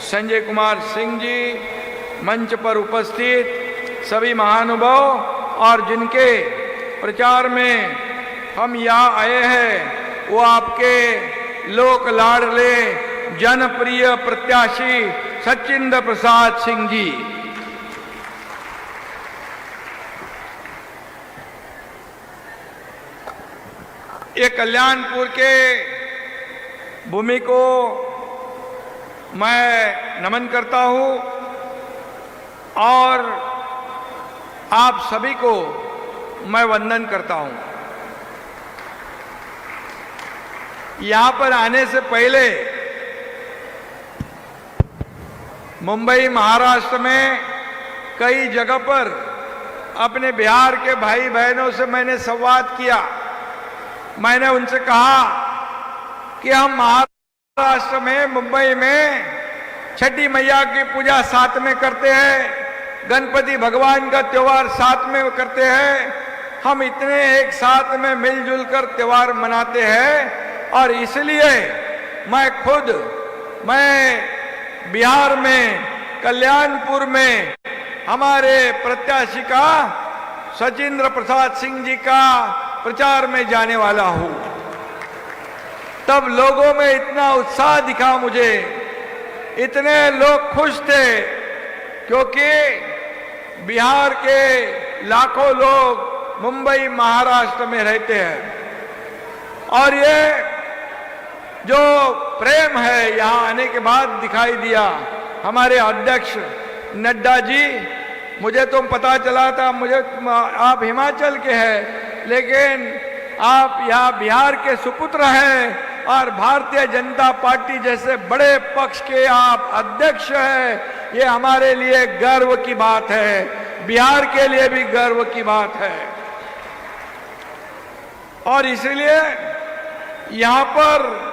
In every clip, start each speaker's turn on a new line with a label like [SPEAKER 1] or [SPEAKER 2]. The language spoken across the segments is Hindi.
[SPEAKER 1] संजय कुमार सिंह जी, मंच पर उपस्थित सभी महानुभाव और जिनके प्रचार में हम यहाँ आए हैं, वो आपके लोक लाडले जनप्रिय प्रत्याशी सचिंद्र प्रसाद सिंह जी। ये कल्याणपुर के भूमि को मैं नमन करता हूँ और आप सभी को मैं वंदन करता हूँ। यहाँ पर आने से पहले मुंबई महाराष्ट्र में कई जगह पर अपने बिहार के भाई बहनों से मैंने संवाद किया। मैंने उनसे कहा कि हम महाराष्ट्र में मुंबई में छठी मैया की पूजा साथ में करते हैं, गणपति भगवान का त्योहार साथ में करते हैं, हम इतने एक साथ में मिलजुल कर त्योहार मनाते हैं और इसलिए मैं बिहार में कल्याणपुर में हमारे प्रत्याशी का सचिंद्र प्रसाद सिंह जी का प्रचार में जाने वाला हूं। तब लोगों में इतना उत्साह दिखा, मुझे इतने लोग खुश थे, क्योंकि बिहार के लाखों लोग मुंबई महाराष्ट्र में रहते हैं और ये जो प्रेम है यहाँ आने के बाद दिखाई दिया। हमारे अध्यक्ष नड्डा जी, मुझे तो पता चला था, मुझे आप हिमाचल के हैं, लेकिन आप यहाँ बिहार के सुपुत्र हैं और भारतीय जनता पार्टी जैसे बड़े पक्ष के आप अध्यक्ष हैं। ये हमारे लिए गर्व की बात है, बिहार के लिए भी गर्व की बात है। और इसलिए यहाँ पर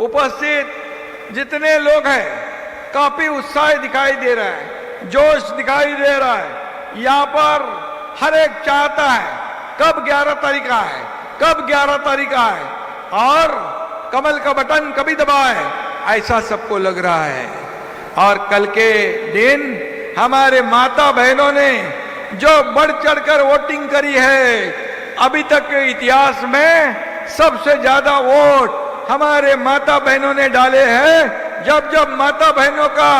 [SPEAKER 1] उपस्थित जितने लोग हैं, काफी उत्साह दिखाई दे रहा है, जोश दिखाई दे रहा है। यहाँ पर हर एक चाहता है कब 11 तारीख है, कब 11 तारीख है और कमल का बटन कभी दबाए, ऐसा सबको लग रहा है। और कल के दिन हमारे माता बहनों ने जो बढ़ चढ़कर वोटिंग करी है, अभी तक के इतिहास में सबसे ज्यादा वोट हमारे माता बहनों ने डाले हैं। जब जब माता बहनों का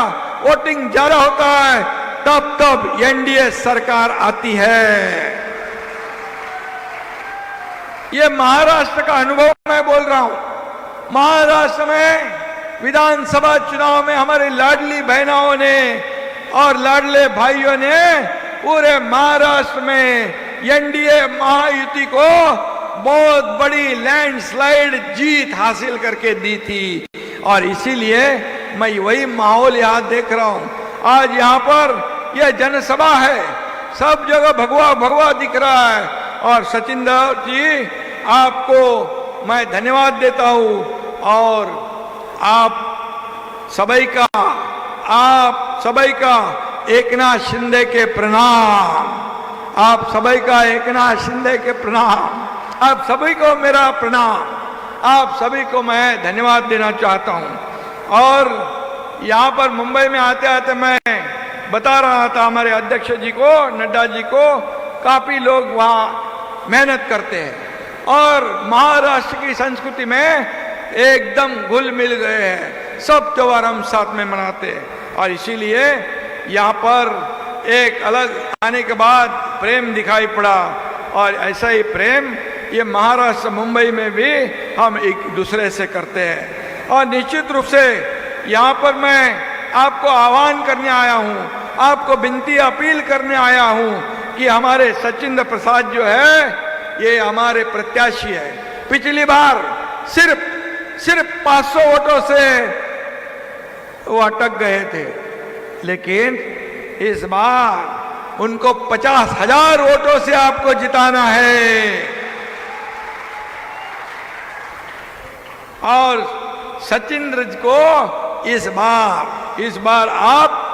[SPEAKER 1] वोटिंग ज्यादा होता है, तब तब एनडीए सरकार आती है। ये महाराष्ट्र का अनुभव मैं बोल रहा हूं। महाराष्ट्र में विधानसभा चुनाव में हमारी लाडली बहनों ने और लाडले भाइयों ने पूरे महाराष्ट्र में एनडीए महायुति को बहुत बड़ी लैंडस्लाइड जीत हासिल करके दी थी। और इसीलिए मैं वही माहौल यहाँ देख रहा हूँ। आज यहाँ पर यह जनसभा है, सब जगह भगवा भगवा दिख रहा है। और सचिंद्र जी, आपको मैं धन्यवाद देता हूँ और आप सभी का एकनाथ शिंदे के प्रणाम, आप सभी का एकनाथ शिंदे के प्रणाम, आप सभी को मेरा प्रणाम, आप सभी को मैं धन्यवाद देना चाहता हूं। और यहाँ पर मुंबई में आते आते मैं बता रहा था हमारे अध्यक्ष जी को, नड्डा जी को, काफी लोग वहाँ मेहनत करते हैं और महाराष्ट्र की संस्कृति में एकदम घुल मिल गए हैं। सब त्योहार हम साथ में मनाते हैं और इसीलिए यहाँ पर एक अलग आने के बाद प्रेम दिखाई पड़ा। और ऐसा ही प्रेम ये महाराष्ट्र मुंबई में भी हम एक दूसरे से करते हैं। और निश्चित रूप से यहाँ पर मैं आपको आह्वान करने आया हूँ, आपको विनती अपील करने आया हूँ कि हमारे सचिंद्र प्रसाद जो है ये हमारे प्रत्याशी है। पिछली बार सिर्फ 500 वोटों से वो अटक गए थे, लेकिन इस बार उनको 50,000 वोटों से आपको जिताना है। और सचिंद्र को इस बार आप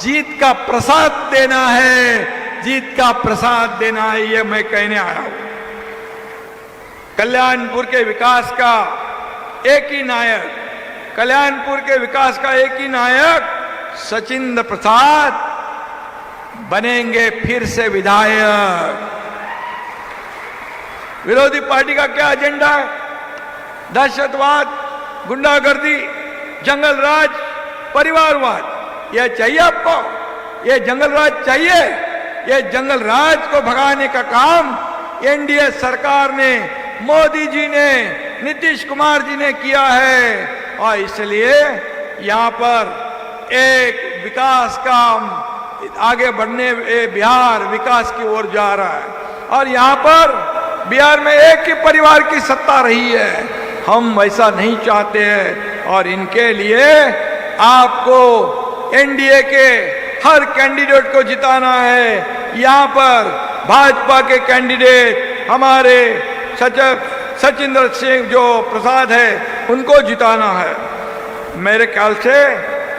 [SPEAKER 1] जीत का प्रसाद देना है, जीत का प्रसाद देना है, ये मैं कहने आया हूं। कल्याणपुर के विकास का एक ही नायक, कल्याणपुर के विकास का एक ही नायक सचिंद्र प्रसाद बनेंगे फिर से विधायक। विरोधी पार्टी का क्या एजेंडा है? दहशतवाद, गुंडागर्दी, जंगल राज, परिवारवाद, यह चाहिए आपको? यह जंगल राज चाहिए? यह जंगल राज को भगाने का काम एनडीए सरकार ने, मोदी जी ने, नीतीश कुमार जी ने किया है। और इसलिए यहां पर एक विकास का आगे बढ़ने, बिहार विकास की ओर जा रहा है। और यहां पर बिहार में एक ही परिवार की सत्ता रही है। हम वैसा नहीं चाहते हैं और इनके लिए आपको एनडीए के हर कैंडिडेट को जिताना है। यहां पर भाजपा के कैंडिडेट हमारे सचिंद्र सिंह जो प्रसाद है उनको जिताना है। मेरे ख्याल से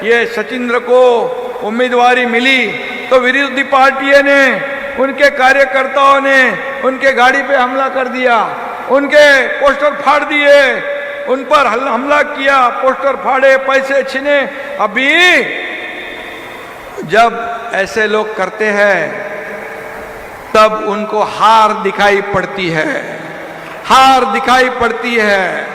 [SPEAKER 1] ये सचिंद्र को उम्मीदवारी मिली तो विरोधी पार्टियों ने, उनके कार्यकर्ताओं ने उनके गाड़ी पे हमला कर दिया, उनके पोस्टर फाड़ दिए, उन पर हमला किया, पोस्टर फाड़े, पैसे छीने। अभी जब ऐसे लोग करते हैं तब उनको हार दिखाई पड़ती है, हार दिखाई पड़ती है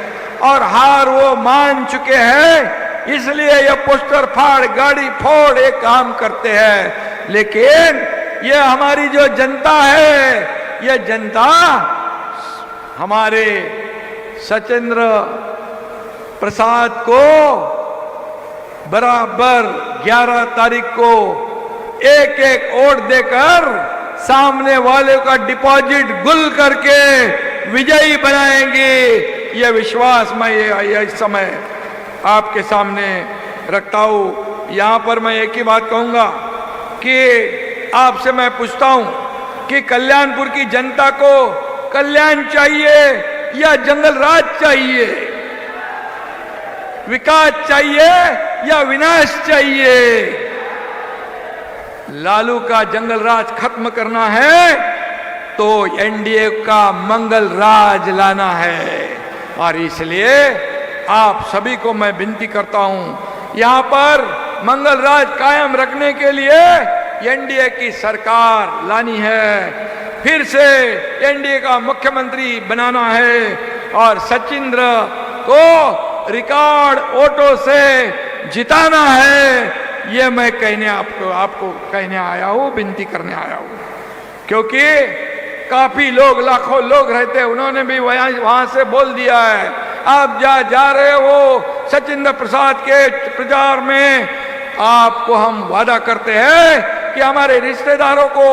[SPEAKER 1] और हार वो मान चुके हैं। इसलिए ये पोस्टर फाड़, गाड़ी फोड़ एक काम करते हैं। लेकिन ये हमारी जो जनता है, ये जनता हमारे सचिंद्र प्रसाद को बराबर 11 तारीख को एक एक वोट देकर सामने वाले का डिपॉजिट गुल करके विजयी बनाएंगे। यह विश्वास मैं इस समय आपके सामने रखता हूं। यहां पर मैं एक ही बात कहूंगा कि आपसे मैं पूछता हूं कि कल्याणपुर की जनता को कल्याण चाहिए या जंगल राज चाहिए? विकास चाहिए या विनाश चाहिए? लालू का जंगल राज खत्म करना है तो एनडीए का मंगल राज लाना है। और इसलिए आप सभी को मैं विनती करता हूं, यहां पर मंगल राज कायम रखने के लिए एनडीए की सरकार लानी है, फिर से एनडीए का मुख्यमंत्री बनाना है और सचिंद्र को रिकॉर्ड वोटों से जिताना है। ये मैं कहने आपको कहने आया हूं, विनती करने आया हूं। क्योंकि काफी लोग, लाखों लोग रहते हैं, उन्होंने भी वहां से बोल दिया है आप जा रहे हो सचिंद्र प्रसाद के प्रचार में, आपको हम वादा करते हैं कि हमारे रिश्तेदारों को,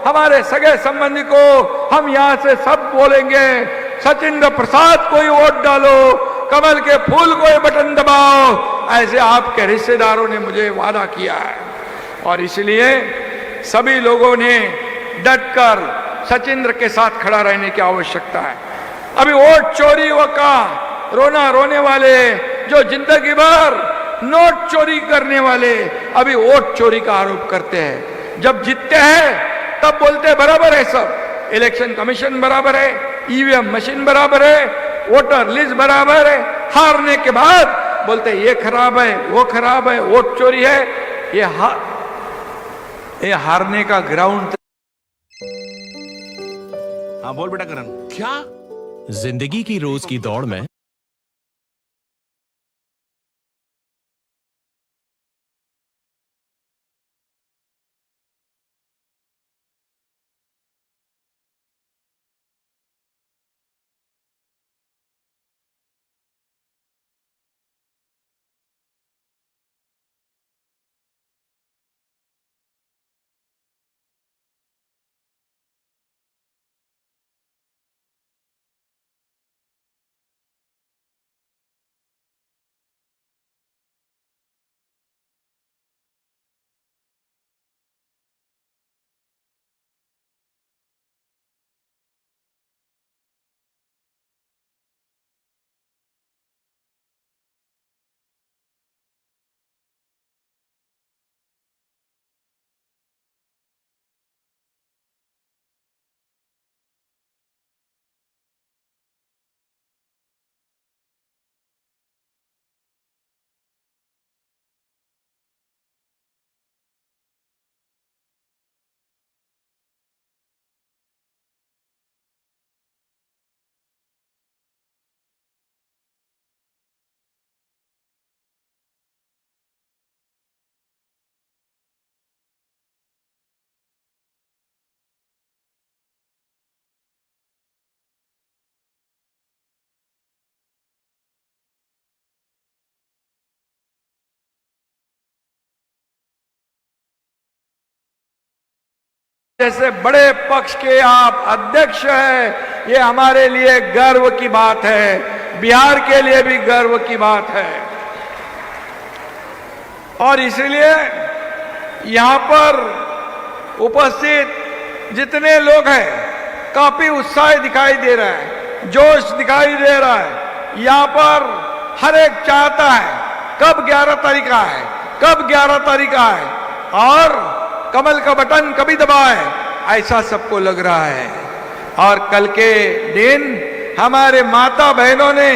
[SPEAKER 1] हमारे सगे संबंधी को हम यहां से सब बोलेंगे सचिंद्र प्रसाद को ही वोट डालो, कमल के फूल को ही बटन दबाओ। ऐसे आपके रिश्तेदारों ने मुझे वादा किया है और इसलिए सभी लोगों ने डटकर सचिंद्र के साथ खड़ा रहने की आवश्यकता है। अभी वोट चोरी का रोने वाले, जो जिंदगी भर नोट चोरी करने वाले अभी वोट चोरी का आरोप करते हैं। जब जीतते हैं तब बोलते हैं बराबर है, सब इलेक्शन कमीशन बराबर है, ईवीएम मशीन बराबर है, वोटर लिस्ट बराबर है। हारने के बाद बोलते हैं ये खराब है, वो खराब है, वोट चोरी है। ये हारने का ग्राउंड।
[SPEAKER 2] हाँ बोल बेटा करण।
[SPEAKER 3] क्या जिंदगी की रोज की दौड़ में
[SPEAKER 1] जैसे बड़े पक्ष के आप अध्यक्ष हैं, ये हमारे लिए गर्व की बात है, बिहार के लिए भी गर्व की बात है। और इसलिए यहां पर उपस्थित जितने लोग हैं काफी उत्साह दिखाई दे रहा है, जोश दिखाई दे रहा है। यहां पर हर एक चाहता है कब 11 तारीख है, कब 11 तारीख है और कमल का बटन कभी दबाए, ऐसा सबको लग रहा है। और कल के दिन हमारे माता बहनों ने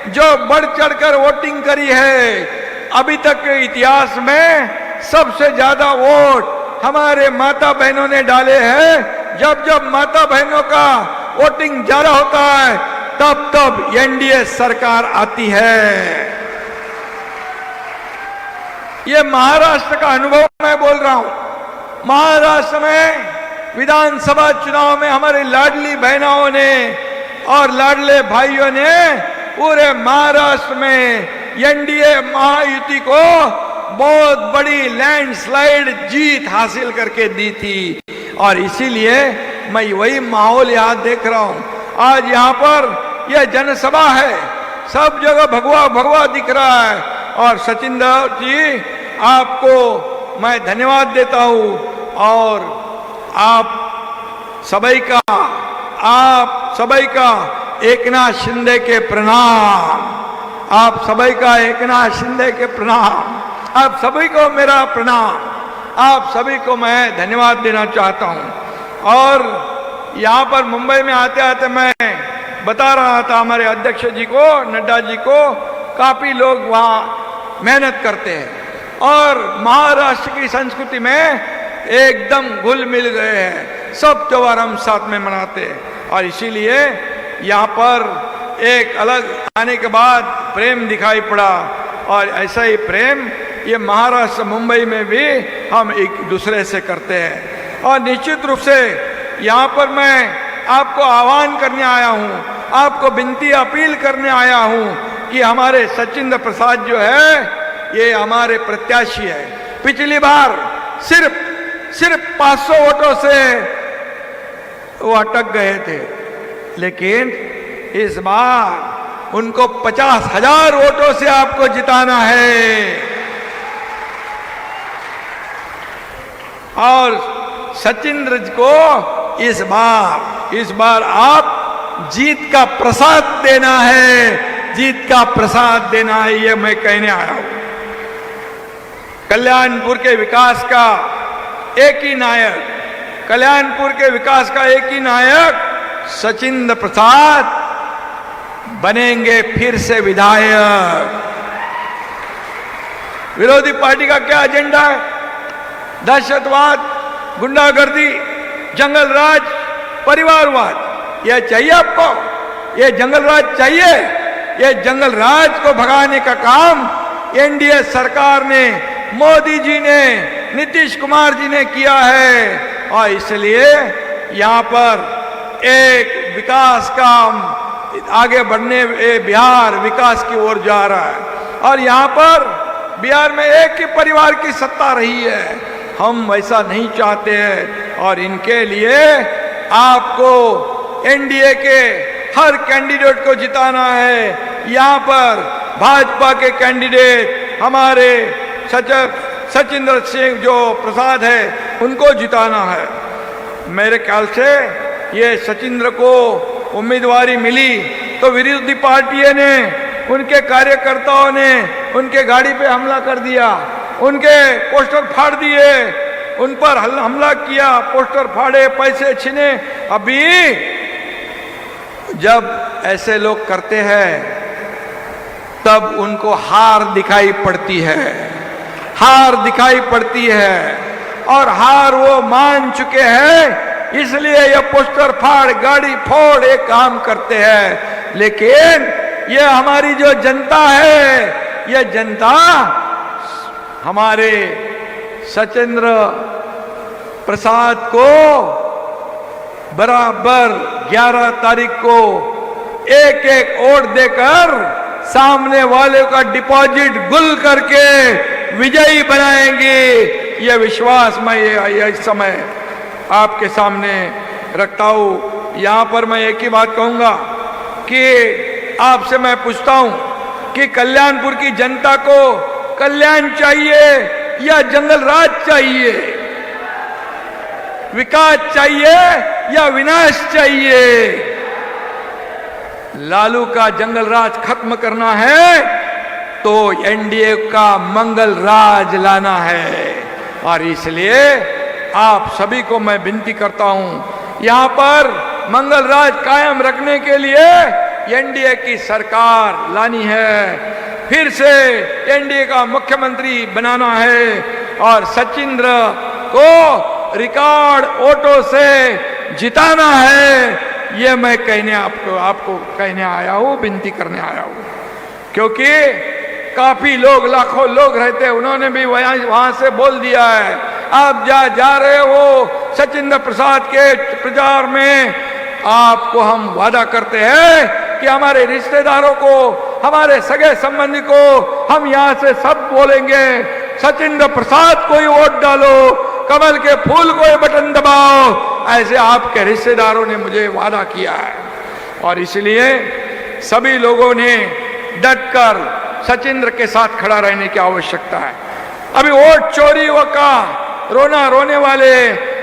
[SPEAKER 1] जो बढ़ चढ़कर वोटिंग करी है, अभी तक के इतिहास में सबसे ज्यादा वोट हमारे माता बहनों ने डाले हैं। जब जब माता बहनों का वोटिंग ज्यादा होता है तब तब एनडीए सरकार आती है। ये महाराष्ट्र का अनुभव मैं बोल रहा हूं। महाराष्ट्र में विधानसभा चुनाव में हमारी लाडली बहनों ने और लाडले भाइयों ने पूरे महाराष्ट्र में एनडीए महायुति को बहुत बड़ी लैंडस्लाइड जीत हासिल करके दी थी। और इसीलिए मैं वही माहौल यहां देख रहा हूं। आज यहां पर यह जनसभा है, सब जगह भगवा भगवा दिख रहा है। और सचिंदर जी, आपको मैं धन्यवाद देता हूं और आप सभी का एकनाथ शिंदे के प्रणाम, आप सभी का एकनाथ शिंदे के प्रणाम, आप सभी को मेरा प्रणाम, आप सभी को मैं धन्यवाद देना चाहता हूं। और यहां पर मुंबई में आते आते मैं बता रहा था हमारे अध्यक्ष जी को, नड्डा जी को, काफी लोग वहां मेहनत करते हैं और महाराष्ट्र की संस्कृति में एकदम घुल मिल गए हैं। सब त्योहार हम साथ में मनाते हैं और इसीलिए यहाँ पर एक अलग आने के बाद प्रेम दिखाई पड़ा। और ऐसा ही प्रेम ये महाराष्ट्र मुंबई में भी हम एक दूसरे से करते हैं। और निश्चित रूप से यहाँ पर मैं आपको आह्वान करने आया हूँ, आपको विनती अपील करने आया हूँ कि हमारे सचिंद्र प्रसाद जो है ये हमारे प्रत्याशी है। पिछली बार सिर्फ 500 वोटों से वो अटक गए थे, लेकिन इस बार उनको 50,000 वोटों से आपको जिताना है। और सचिंद्र को इस बार आप जीत का प्रसाद देना है, जीत का प्रसाद देना है, ये मैं कहने आया हूं। कल्याणपुर के विकास का एक ही नायक, कल्याणपुर के विकास का एक ही नायक सचिंद्र प्रसाद बनेंगे फिर से विधायक। विरोधी पार्टी का क्या एजेंडा है? दहशतवाद, गुंडागर्दी, जंगल राज, परिवारवाद, यह चाहिए आपको? यह जंगल राज चाहिए? यह जंगल राज को भगाने का काम एनडीए सरकार ने, मोदी जी ने, नीतीश कुमार जी ने किया है। और इसलिए यहाँ पर एक विकास का आगे बढ़ने, बिहार विकास की ओर जा रहा है। और यहाँ पर बिहार में एक ही परिवार की सत्ता रही है, हम वैसा नहीं चाहते हैं। और इनके लिए आपको एनडीए के हर कैंडिडेट को जिताना है। यहाँ पर भाजपा के कैंडिडेट हमारे सचिंद्र सिंह जो प्रसाद है उनको जिताना है। मेरे ख्याल से ये सचिंद्र को उम्मीदवारी मिली तो विरोधी पार्टियों ने, उनके कार्यकर्ताओं ने उनके गाड़ी पे हमला कर दिया, उनके पोस्टर फाड़ दिए, उन पर हमला किया, पोस्टर फाड़े, पैसे छीने। अभी जब ऐसे लोग करते हैं तब उनको हार दिखाई पड़ती है, हार दिखाई पड़ती है। और हार वो मान चुके हैं, इसलिए ये पोस्टर फाड़, गाड़ी फोड़ एक काम करते हैं। लेकिन ये हमारी जो जनता है, ये जनता हमारे सचिंद्र प्रसाद को बराबर 11 तारीख को एक एक वोट देकर सामने वाले का डिपॉजिट गुल करके विजयी बनाएंगे। यह विश्वास मैं इस समय आपके सामने रखता हूं। यहां पर मैं एक ही बात कहूंगा कि आपसे मैं पूछता हूं कि कल्याणपुर की जनता को कल्याण चाहिए या जंगल राज चाहिए? विकास चाहिए या विनाश चाहिए? लालू का जंगल राज खत्म करना है तो एनडीए का मंगल राज लाना है। और इसलिए आप सभी को मैं विनती करता हूं, यहां पर मंगल राज कायम रखने के लिए एनडीए की सरकार लानी है, फिर से एनडीए का मुख्यमंत्री बनाना है और सचिंद्र को रिकॉर्ड वोटों से जिताना है। ये मैं कहने आपको कहने आया हूं, विनती करने आया हूं, क्योंकि काफी लोग, लाखों लोग रहते हैं, उन्होंने भी वहां से बोल दिया है। आप जा रहे हो सचिंद्र प्रसाद के प्रचार में, आपको हम वादा करते हैं कि हमारे रिश्तेदारों को, हमारे सगे संबंधी को हम यहां से सब बोलेंगे, सचिंद्र प्रसाद को ही वोट डालो, कमल के फूल को ही बटन दबाओ। ऐसे आपके रिश्तेदारों ने मुझे वादा किया है और इसलिए सभी लोगों ने डटकर सचिंद्र के साथ खड़ा रहने की आवश्यकता है। अभी वोट चोरी का रोने वाले,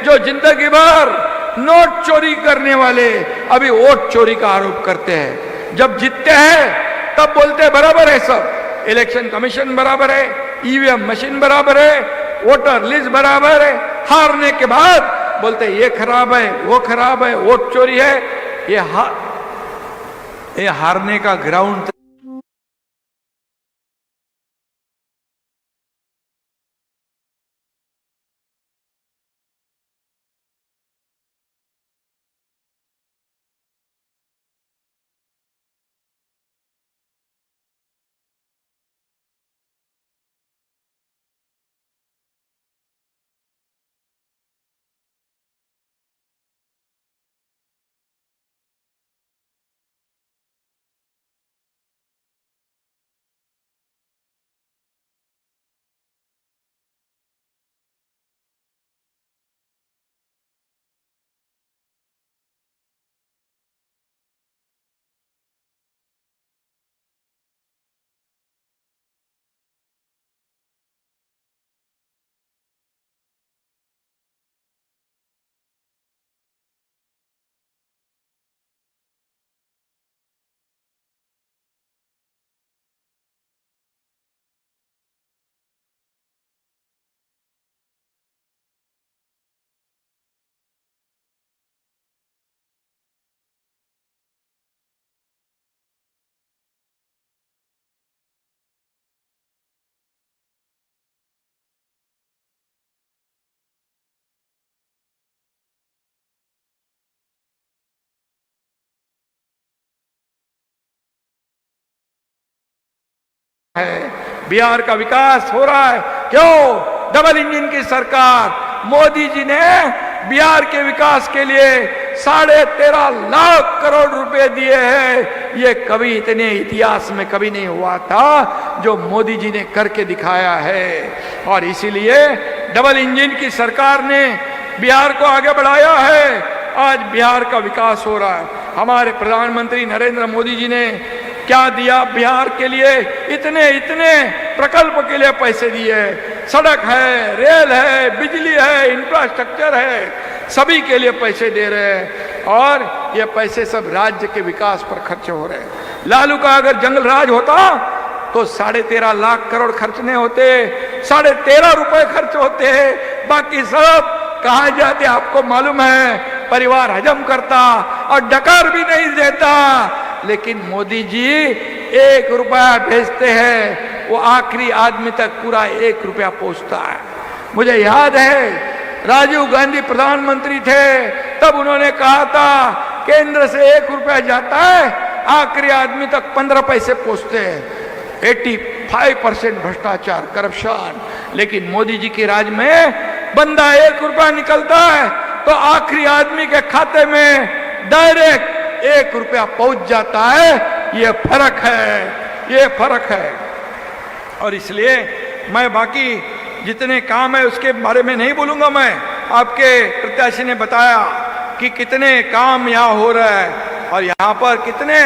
[SPEAKER 1] जो जिंदगी भर नोट चोरी करने वाले, अभी वोट चोरी का आरोप करते हैं। जब जीतते हैं तब बोलते हैं बराबर है, सब इलेक्शन कमीशन बराबर है, ईवीएम मशीन बराबर है, वोटर लिस्ट बराबर है। हारने के बाद बोलते ये खराब है, वो खराब है, वोट चोरी है। ये हारने का ग्राउंड है। बिहार का विकास हो रहा है, क्यों? डबल इंजन की सरकार, मोदी जी ने बिहार के विकास के लिए 13.5 लाख करोड़ रुपए दिए हैं। ये कभी इतने इतिहास में कभी नहीं हुआ था जो मोदी जी ने करके दिखाया है। और इसीलिए डबल इंजन की सरकार ने बिहार को आगे बढ़ाया है। आज बिहार का विकास हो रहा है। हमारे प्रधानमंत्री नरेंद्र मोदी जी ने क्या दिया बिहार के लिए? इतने प्रकल्प के लिए पैसे दिए। सड़क है, रेल है, बिजली है, इंफ्रास्ट्रक्चर है, सभी के लिए पैसे दे रहे हैं और ये पैसे सब राज्य के विकास पर खर्च हो रहे हैं। लालू का अगर जंगल राज होता तो 13.5 लाख करोड़ खर्च नहीं होते, 13.5 रुपए खर्च होते, बाकी सब कहाँ जाते आपको मालूम है। परिवार हजम करता और डकार भी नहीं देता। लेकिन मोदी जी 1 रुपया भेजते हैं, वो आखिरी आदमी तक पूरा 1 रुपया पहुंचता है। मुझे याद है राजीव गांधी प्रधानमंत्री थे, तब उन्होंने कहा था केंद्र से 1 रुपया जाता है, आखिरी आदमी तक 15 पैसे पहुंचते हैं। 85% भ्रष्टाचार, करप्शन। लेकिन मोदी जी के राज में बंदा 1 रुपया निकलता है तो आखिरी आदमी के खाते में डायरेक्ट 1 रुपया पहुंच जाता है। ये फर्क है, ये फर्क है। और इसलिए मैं बाकी जितने काम है उसके बारे में नहीं बोलूंगा। मैं आपके प्रत्याशी ने बताया कि कितने काम यहाँ हो रहा है और यहाँ पर कितने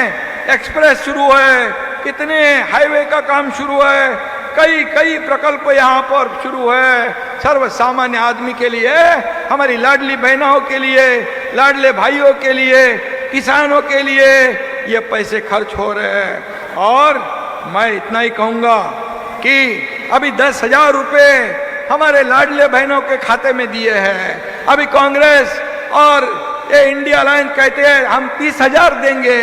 [SPEAKER 1] एक्सप्रेस शुरू है, कितने हाईवे का काम शुरू है, कई कई प्रकल्प यहाँ पर शुरू है। सर्व सामान्य आदमी के लिए, हमारी लाडली बहनों के लिए, लाडले भाइयों के लिए, किसानों के लिए ये पैसे खर्च हो रहे हैं। और मैं इतना ही कहूँगा कि अभी 10,000 रुपये हमारे लाडले बहनों के खाते में दिए हैं। अभी कांग्रेस और ये इंडिया अलायंस कहते हैं हम 30,000 देंगे,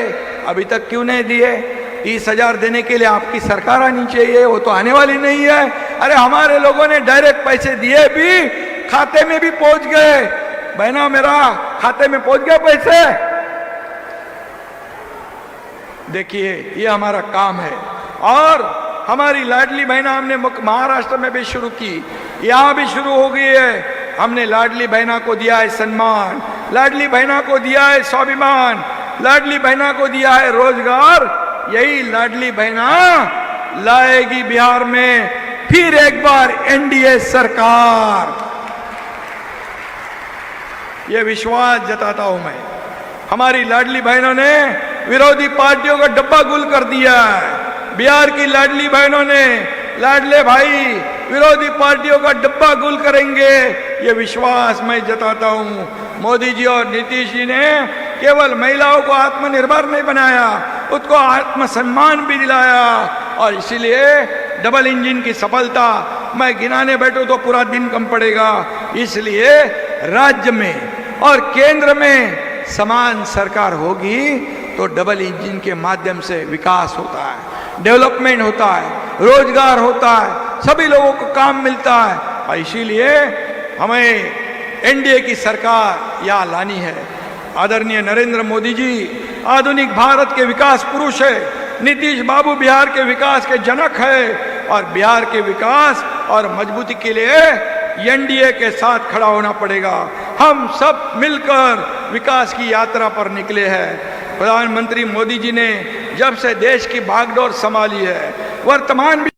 [SPEAKER 1] अभी तक क्यों नहीं दिए? 30,000 देने के लिए आपकी सरकार आनी चाहिए, वो तो आने वाली नहीं है। अरे हमारे लोगों ने डायरेक्ट पैसे दिए भी, खाते में भी पहुंच गए। बहना मेरा खाते में पहुंच गए पैसे। देखिए ये हमारा काम है। और हमारी लाडली बहना हमने महाराष्ट्र में भी शुरू की, यहाँ भी शुरू हो गई है। हमने लाडली बहना को दिया है सम्मान, लाडली बहना को दिया है स्वाभिमान, लाडली बहना को दिया है रोजगार। यही लाडली बहना लाएगी बिहार में फिर एक बार एनडीए सरकार। ये विश्वास जताता हूं मैं। हमारी लाडली बहनों ने विरोधी पार्टियों का डब्बा गुल कर दिया है। बिहार की लाडली बहनों ने, लाडले भाई विरोधी पार्टियों का डब्बा गुल करेंगे, ये विश्वास मैं जताता हूं। मोदी जी और नीतीश जी ने केवल महिलाओं को आत्मनिर्भर नहीं बनाया, उसको आत्मसम्मान भी दिलाया। और इसीलिए डबल इंजन की सफलता मैं गिनाने बैठूं तो पूरा दिन कम पड़ेगा। इसलिए राज्य में और केंद्र में समान सरकार होगी तो डबल इंजन के माध्यम से विकास होता है, डेवलपमेंट होता है, रोजगार होता है, सभी लोगों को काम मिलता है। और इसीलिए हमें एनडीए की सरकार यहाँ लानी है। आदरणीय नरेंद्र मोदी जी आधुनिक भारत के विकास पुरुष है। नीतीश बाबू बिहार के विकास के जनक है। और बिहार के विकास और मजबूती के लिए एनडीए के साथ खड़ा होना पड़ेगा। हम सब मिलकर विकास की यात्रा पर निकले हैं। प्रधानमंत्री मोदी जी ने जब से देश की भागदौड़ संभाली है, वर्तमान भी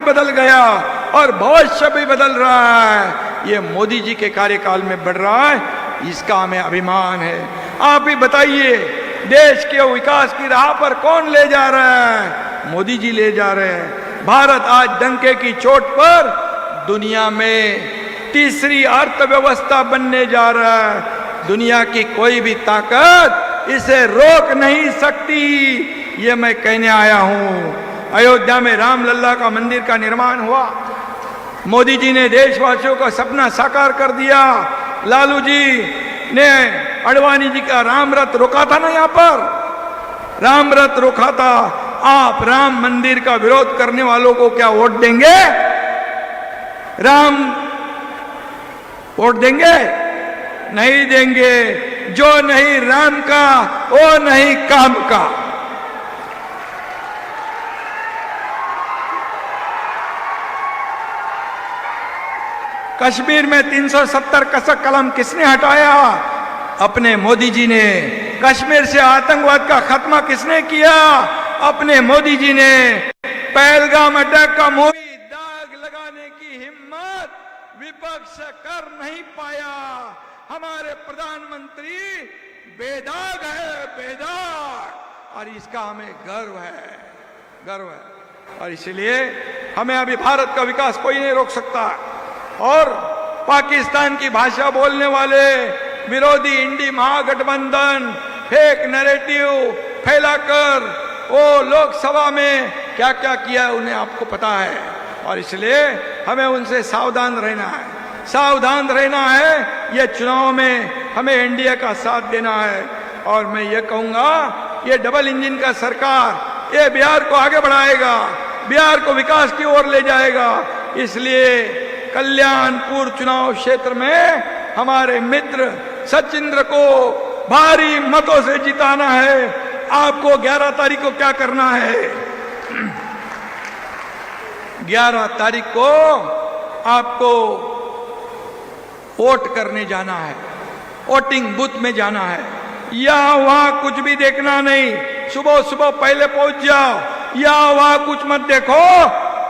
[SPEAKER 1] बदल गया और भविष्य भी बदल रहा है। ये मोदी जी के कार्यकाल में बढ़ रहा है, इसका हमें अभिमान है। आप ही बताइए, देश के विकास की राह पर कौन ले जा रहा है? मोदी जी ले जा रहे हैं। भारत आज डंके की चोट पर दुनिया में तीसरी अर्थव्यवस्था बनने जा रहा है। दुनिया की कोई भी ताकत इसे रोक नहीं सकती, ये मैं कहने आया हूं। अयोध्या में राम लल्ला का मंदिर का निर्माण हुआ, मोदी जी ने देशवासियों का सपना साकार कर दिया। लालू जी ने अडवाणी जी का राम रथ रोका था ना, यहाँ पर राम रथ रोका था। आप राम मंदिर का विरोध करने वालों को क्या वोट देंगे? राम वोट देंगे? नहीं देंगे। जो नहीं राम का वो नहीं काम का। कश्मीर में 370 कसक कलम किसने हटाया? अपने मोदी जी ने। कश्मीर से आतंकवाद का खात्मा किसने किया? अपने मोदी जी ने। पहलगाम अटैक का मोदी दाग लगाने की हिम्मत विपक्ष कर नहीं पाया। हमारे प्रधानमंत्री बेदाग है, बेदाग, और इसका हमें गर्व है, गर्व है। और इसलिए हमें अभी भारत का विकास कोई नहीं रोक सकता। और पाकिस्तान की भाषा बोलने वाले विरोधी इंडी महागठबंधन फेक नैरेटिव फैलाकर वो लोकसभा में क्या क्या किया उन्हें आपको पता है। और इसलिए हमें उनसे सावधान रहना है, सावधान रहना है। ये चुनाव में हमें एनडीए का साथ देना है। और मैं ये कहूंगा, ये डबल इंजन का सरकार ये बिहार को आगे बढ़ाएगा, बिहार को विकास की ओर ले जाएगा। इसलिए कल्याणपुर चुनाव क्षेत्र में हमारे मित्र सचिंद्र को भारी मतों से जिताना है। आपको 11 तारीख को क्या करना है? 11 तारीख को आपको वोट करने जाना है, वोटिंग बूथ में जाना है। यहाँ वहां कुछ भी देखना नहीं, सुबह सुबह पहले पहुंच जाओ। यहाँ वहां कुछ मत देखो,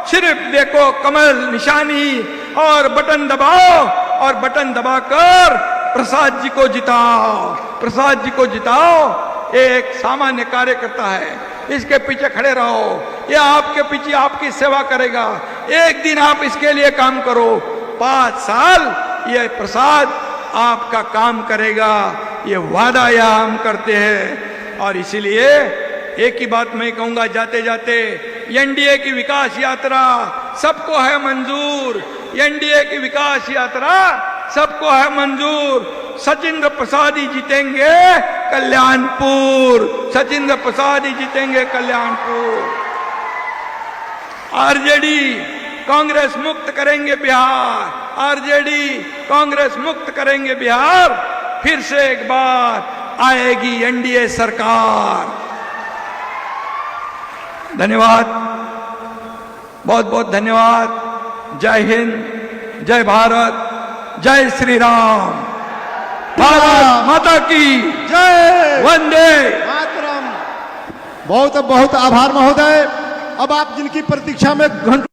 [SPEAKER 1] सिर्फ देखो कमल निशानी और बटन दबाओ और बटन दबाकर प्रसाद जी को जिताओ, प्रसाद जी को जिताओ। ये एक सामान्य कार्यकर्ता है, इसके पीछे खड़े रहो, ये आपके पीछे आपकी सेवा करेगा। एक दिन आप इसके लिए काम करो, 5 साल ये प्रसाद आपका काम करेगा, ये वादा यह हम करते हैं। और इसीलिए एक ही बात मैं कहूंगा जाते जाते, एनडीए की विकास यात्रा सबको है मंजूर, एनडीए की विकास यात्रा सबको है मंजूर। सचिंद्र प्रसाद ही जीतेंगे कल्याणपुर, सचिंद्र प्रसाद ही जीतेंगे कल्याणपुर। आरजेडी कांग्रेस मुक्त करेंगे बिहार, आरजेडी कांग्रेस मुक्त करेंगे बिहार। फिर से एक बार आएगी एनडीए सरकार। धन्यवाद, बहुत बहुत धन्यवाद। जय हिंद, जय भारत, जय श्री राम, भारत माता की
[SPEAKER 2] जय,
[SPEAKER 1] वंदे
[SPEAKER 2] मातरम। बहुत बहुत आभार महोदय। अब आप जिनकी प्रतीक्षा में घंटों